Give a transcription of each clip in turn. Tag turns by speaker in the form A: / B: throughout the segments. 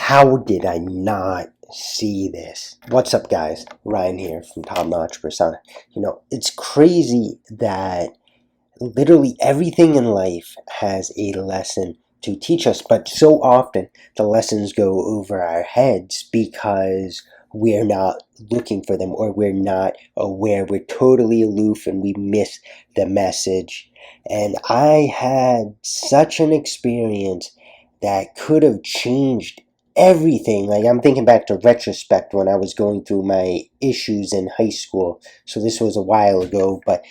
A: How did I not see this? What's up, guys? Ryan here from Top Notch Persona. It's crazy that literally everything in life has a lesson to teach us, but so often the lessons go over our heads because we're not looking for them, or we're not aware. We're totally aloof and we miss the message. And I had such an experience that could have changed everything. Like, I'm thinking back to retrospect when I was going through my issues in high school. So this was a while ago, but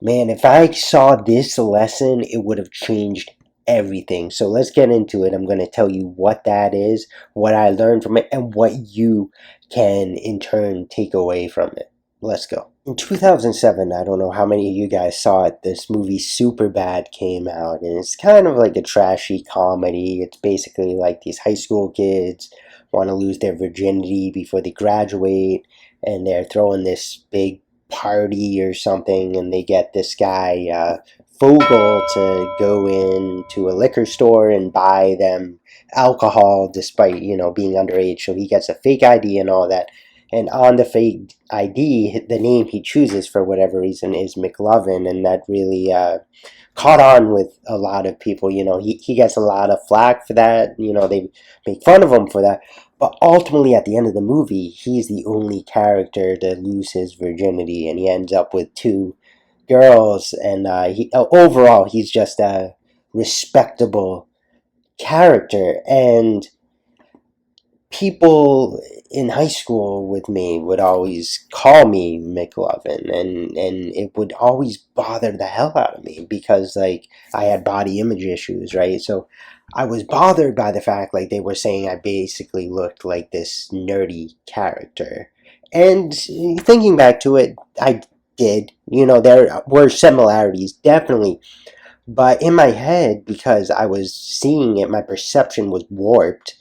A: man, if I saw this lesson, it would have changed everything. So let's get into it. I'm going to tell you what that is, what I learned from it, and what you can in turn take away from it. Let's go. In 2007, I don't know how many of you guys saw it, this movie Superbad came out, and it's kind of like a trashy comedy. It's basically like these high school kids want to lose their virginity before they graduate, and they're throwing this big party or something, and they get this guy Fogel to go into a liquor store and buy them alcohol despite being underage. So he gets a fake ID and all that, and on the fake ID the name he chooses for whatever reason is McLovin, and that really caught on with a lot of people. He gets a lot of flack for that. They make fun of him for that. But ultimately, at the end of the movie, he's the only character to lose his virginity, and he ends up with two girls. And overall, he's just a respectable character. And people in high school with me would always call me McLovin, and it would always bother the hell out of me because, like, I had body image issues, right? So I was bothered by the fact, like, they were saying I basically looked like this nerdy character. And thinking back to it, I did. There were similarities, definitely. But in my head, because I was seeing it, my perception was warped.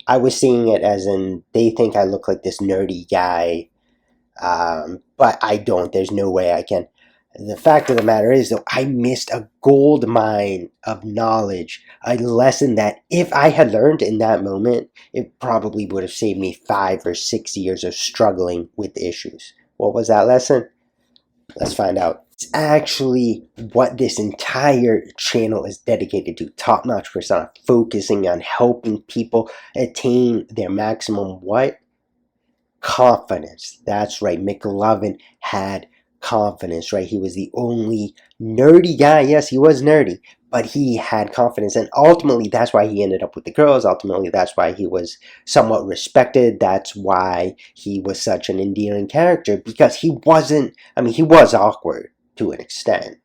A: I was seeing it as in, they think I look like this nerdy guy, but I don't. There's no way I can. The fact of the matter is, though, I missed a gold mine of knowledge, a lesson that if I had learned in that moment, it probably would have saved me 5 or 6 years of struggling with issues. What was that lesson? Let's find out. It's actually what this entire channel is dedicated to. Top Notch Persona, focusing on helping people attain their maximum what? Confidence. That's right. McLovin had confidence, right? He was the only nerdy guy. Yes, he was nerdy, but he had confidence, and ultimately that's why he ended up with the girls. Ultimately that's why he was somewhat respected. That's why he was such an endearing character, because he wasn't, he was awkward to an extent,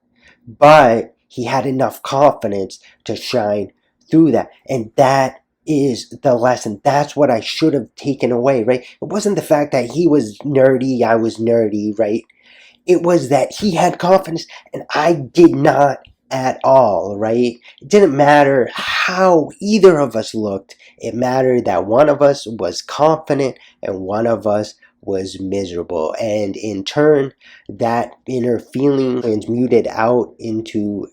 A: but he had enough confidence to shine through that. And that is the lesson. That's what I should have taken away, right? It wasn't the fact that he was nerdy, I was nerdy, right? It was that he had confidence and I did not at all, right? It didn't matter how either of us looked. It mattered that one of us was confident and one of us was miserable. And in turn, that inner feeling transmuted out into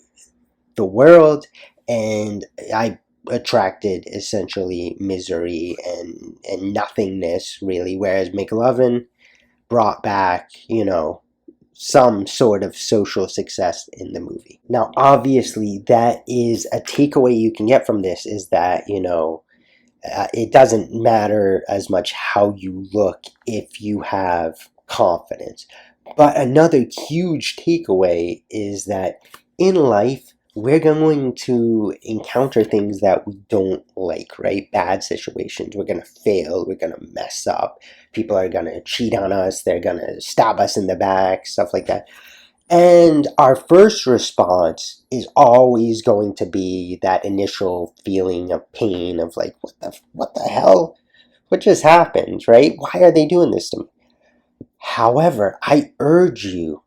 A: the world, and I attracted essentially misery and nothingness, really, whereas McLovin brought back, some sort of social success in the movie. Now, obviously, that is a takeaway you can get from this, is that, it doesn't matter as much how you look if you have confidence. But another huge takeaway is that in life, we're going to encounter things that we don't like, right? Bad situations. We're going to fail. We're going to mess up. People are going to cheat on us. They're going to stab us in the back, stuff like that. And our first response is always going to be that initial feeling of pain of like, what the hell? What just happened, right? Why are they doing this to me? However, I urge you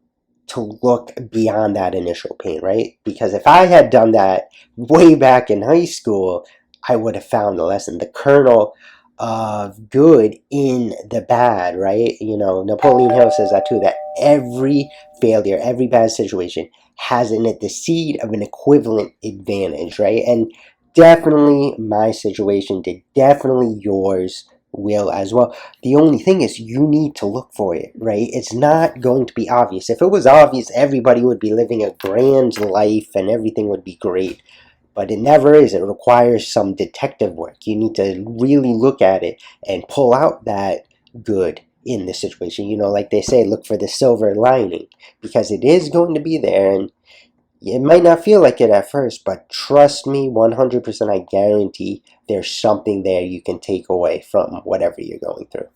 A: to look beyond that initial pain, right? Because if I had done that way back in high school, I would have found the lesson, the kernel of good in the bad, right? Napoleon Hill says that too, that every failure, every bad situation has in it the seed of an equivalent advantage, right? And definitely my situation, definitely yours will as well. The only thing is you need to look for it, right? It's not going to be obvious. If it was obvious, everybody would be living a grand life and everything would be great. But it never is. It requires some detective work. You need to really look at it and pull out that good in the situation. You know, like they say, look for the silver lining, because it is going to be there, and it might not feel like it at first, but trust me, 100% I guarantee there's something there you can take away from whatever you're going through.